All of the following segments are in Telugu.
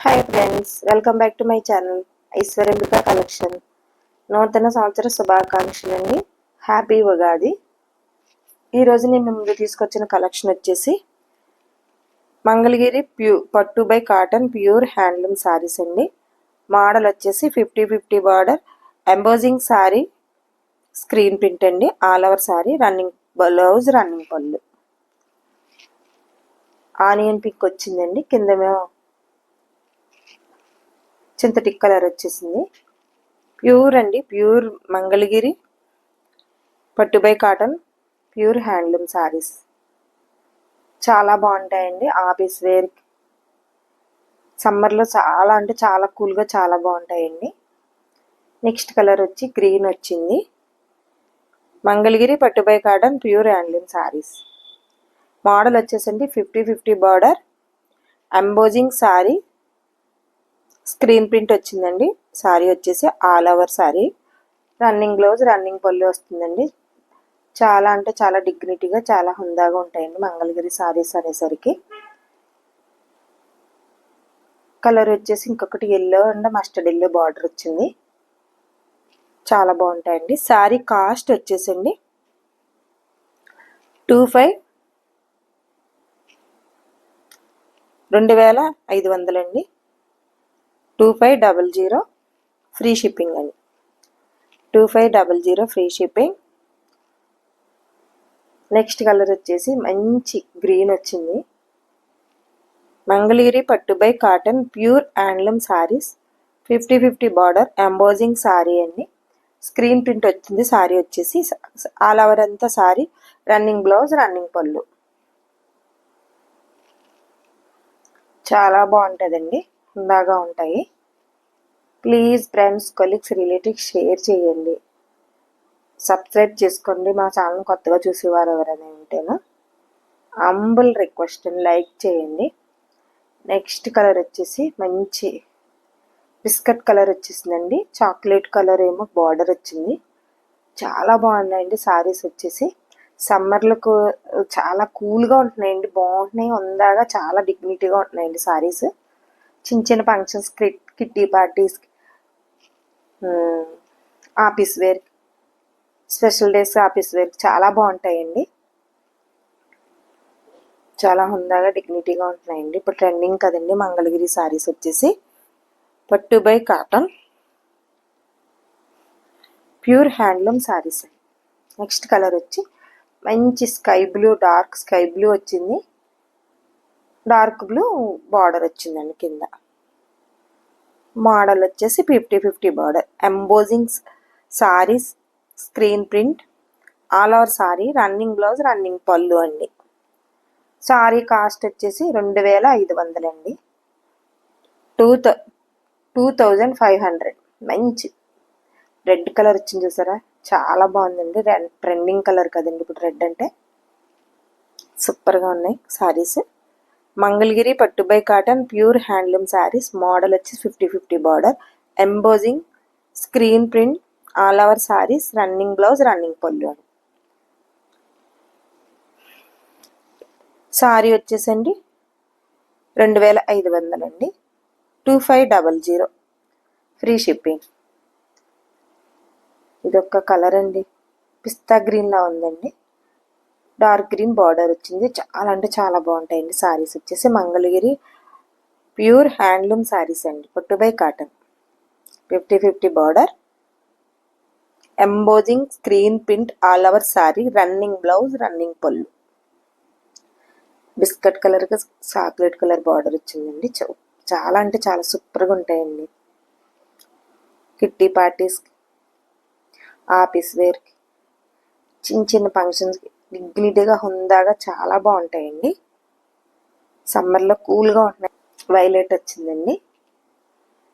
Hi friends, welcome back to my channel Aishwaryambika collection. నూతన సంవత్సర శుభాకాంక్షలు అండి. హ్యాపీ ఉగాది. ఈరోజు నేను ముందు తీసుకొచ్చిన కలెక్షన్ వచ్చేసి మంగళగిరి పట్టు by cotton pure handloom saris అండి. మోడల్ వచ్చేసి 50-50 border embossing sari, screen print అండి. All over sari, running blouse, running పళ్ళు, ఆనియన్ పింక్ వచ్చిందండి. కిందేమో చింతటిక్ కలర్ వచ్చేసింది. ప్యూర్ అండి, ప్యూర్ మంగళగిరి పట్టు by cotton pure handloom saris చాలా బాగుంటాయండి. ఆఫీస్ వేర్, సమ్మర్లో చాలా అంటే చాలా కూల్గా చాలా బాగుంటాయండి. నెక్స్ట్ కలర్ వచ్చి గ్రీన్ వచ్చింది. మంగళగిరి పట్టు by cotton pure handloom saris. Model వచ్చేసండి 50-50 border embossing sari, screen print వచ్చిందండి. శారీ వచ్చేసి all over sari, running blouse, running పళ్ళు వస్తుందండి. చాలా అంటే చాలా డిగ్నిటీగా చాలా హుందాగా ఉంటాయండి మంగళగిరి శారీస్ అనేసరికి. కలర్ వచ్చేసి ఇంకొకటి yellow and mustard yellow border వచ్చింది. చాలా బాగుంటాయండి. శారీ కాస్ట్ వచ్చేసండి 2500 అండి. 2500 ఫ్రీ షిప్పింగ్ అండి. 2500 ఫ్రీ షిప్పింగ్. నెక్స్ట్ కలర్ వచ్చేసి మంచి గ్రీన్ వచ్చింది. మంగళగిరి పట్టు by cotton pure handloom saris 50-50 border embossing sari అండి. స్క్రీన్ ప్రింట్ వచ్చింది. శారీ వచ్చేసి ఆల్ ఓవర్ అంతా శారీ, రన్నింగ్ బ్లౌజ్, రన్నింగ్ పళ్ళు. చాలా బాగుంటుందండి, హుందాగా ఉంటాయి. Please friends, colleagues, relatives share చేయండి, సబ్స్క్రైబ్ చేసుకోండి. మా ఛానల్ కొత్తగా చూసేవారు ఎవరైనా ఉంటేనో అంబుల్ రిక్వెస్ట్ అని లైక్ చేయండి. నెక్స్ట్ కలర్ వచ్చేసి మంచి బిస్కెట్ కలర్ వచ్చేసిందండి. చాక్లెట్ కలర్ ఏమో బార్డర్ వచ్చింది. చాలా బాగున్నాయండి శారీస్ వచ్చేసి. సమ్మర్లకు చాలా కూల్గా ఉంటున్నాయండి, బాగుంటున్నాయి, ఉందాగా చాలా డిగ్నిటీగా ఉంటున్నాయండి శారీస్. చిన్న చిన్న functions, kitty parties, office wear, special days office wear చాలా బాగుంటాయండి. చాలా హుందాగా డిగ్నిటీగా ఉంటున్నాయండి. ఇప్పుడు ట్రెండింగ్ కదండి మంగళగిరి శారీస్ వచ్చేసి పట్టు by cotton pure handloom saris. Next colour వచ్చి మంచి sky blue, dark sky blue వచ్చింది. డార్క్ బ్లూ బార్డర్ వచ్చిందండి కింద. మోడల్ వచ్చేసి 50-50 border embossing saris, screen print, all over sari, running blouse, running పళ్ళు అండి. శారీ కాస్ట్ వచ్చేసి 2500 అండి. 2500. మంచి రెడ్ కలర్ వచ్చింది చూసారా, చాలా బాగుందండి. ట్రెండింగ్ కలర్ కదండి ఇప్పుడు రెడ్ అంటే. సూపర్గా ఉన్నాయి శారీస్. మంగళగిరి పట్టు by cotton pure handloom saris. Model వచ్చి 50-50 border embossing, screen print, all over saris, running blouse, running పళ్ళు అని. శారీ వచ్చేసండి 2500 అండి. 2500 ఫ్రీ షిప్పింగ్. ఇదొక కలర్ అండి, పిస్తా గ్రీన్లా ఉందండి. డార్క్ గ్రీన్ బార్డర్ వచ్చింది. చాలా అంటే చాలా బాగుంటాయండి శారీస్ వచ్చేసి. మంగళగిరి ప్యూర్ హ్యాండ్లూమ్ శారీస్ అండి, పట్టు by cotton 50-50 border embossing, screen print, all over sari, running blouse, running పళ్ళు. బిస్కెట్ కలర్గా చాక్లెట్ కలర్ బార్డర్ వచ్చిందండి. చాలా అంటే చాలా సూపర్గా ఉంటాయండి. కిట్టి పార్టీస్, ఆఫీస్ వేర్కి, చిన్న చిన్న ఫంక్షన్స్కి డిగ్నిటీగా హుందాగా చాలా బాగుంటాయండి. సమ్మర్లో కూల్గా ఉంటున్నాయి. వైలెట్ వచ్చిందండి.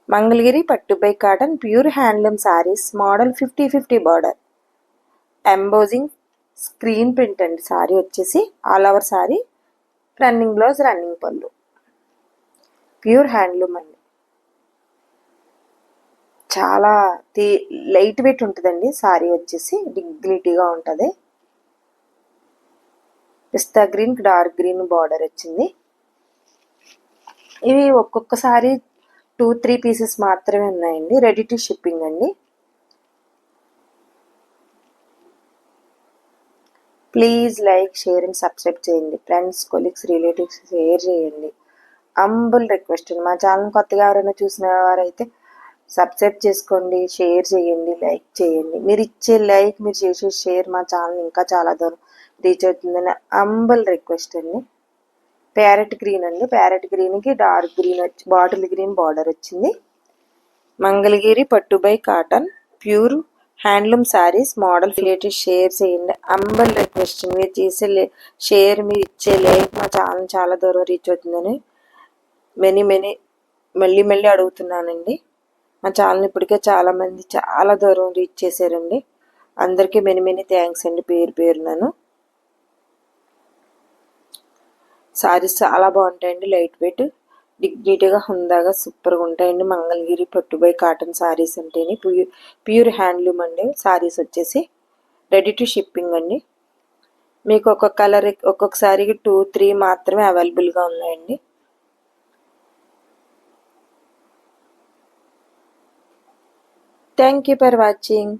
మంగళగిరి పట్టు by cotton pure handloom saris. Model 50-50 border embossing, screen print అండి. శారీ వచ్చేసి all over sari, running blouse, running పళ్ళు. ప్యూర్ హ్యాండ్లూమ్ అండి. చాలా లైట్ వెయిట్ ఉంటుందండి శారీ వచ్చేసి, డిగ్నిటీగా ఉంటుంది. పిస్తా గ్రీన్, డార్క్ గ్రీన్ బార్డర్ వచ్చింది. ఇవి ఒక్కొక్కసారి 2-3 పీసెస్ మాత్రమే ఉన్నాయండి. రెడీ టు షిప్పింగ్ అండి. Please like, share and subscribe చేయండి. ఫ్రెండ్స్, కొలీగ్స్, రిలేటివ్స్ షేర్ చేయండి. అంబుల్ రిక్వెస్ట్ అండి. మా ఛానల్ కొత్తగా ఎవరైనా చూసిన వారైతే సబ్స్క్రైబ్ చేసుకోండి, షేర్ చేయండి, లైక్ చేయండి. మీరు ఇచ్చే లైక్, మీరు చేసే షేర్ మా ఛానల్ ఇంకా చాలా దూరం రీచ్ అవుతుందని అంబుల్ రిక్వెస్ట్ అండి. ప్యారెట్ గ్రీన్ అండి. ప్యారెట్ గ్రీన్కి డార్క్ గ్రీన్ వచ్చి బాటిల్ గ్రీన్ బార్డర్ వచ్చింది. మంగళగిరి పట్టు by cotton pure handloom saris model related share చేయండి. అంబల్ రిక్వెస్ట్, మీరు చేసే షేర్, మీరు ఇచ్చే లైక్ మా ఛానల్ చాలా దూరం రీచ్ అవుతుందని మళ్ళీ అడుగుతున్నానండి. మా ఛానల్ ఇప్పటికే చాలామంది చాలా దూరం రీచ్ చేశారండి. అందరికీ మెనీ థ్యాంక్స్ అండి, పేరు పేరునను. శారీస్ చాలా బాగుంటాయండి, లైట్ వెయిట్, డిగ్నిటీగా, హుందాగా, సూపర్గా ఉంటాయండి. మంగళగిరి పట్టుబై కాటన్ శారీస్ అంటేనే ప్యూర్ హ్యాండ్లూమ్ అండి. శారీస్ వచ్చేసి రెడీ టు షిప్పింగ్ అండి. మీకు ఒక్కొక్క కలర్ ఒక్కొక్క శారీకి 2-3 మాత్రమే అవైలబుల్గా ఉన్నాయండి. Thank you for watching.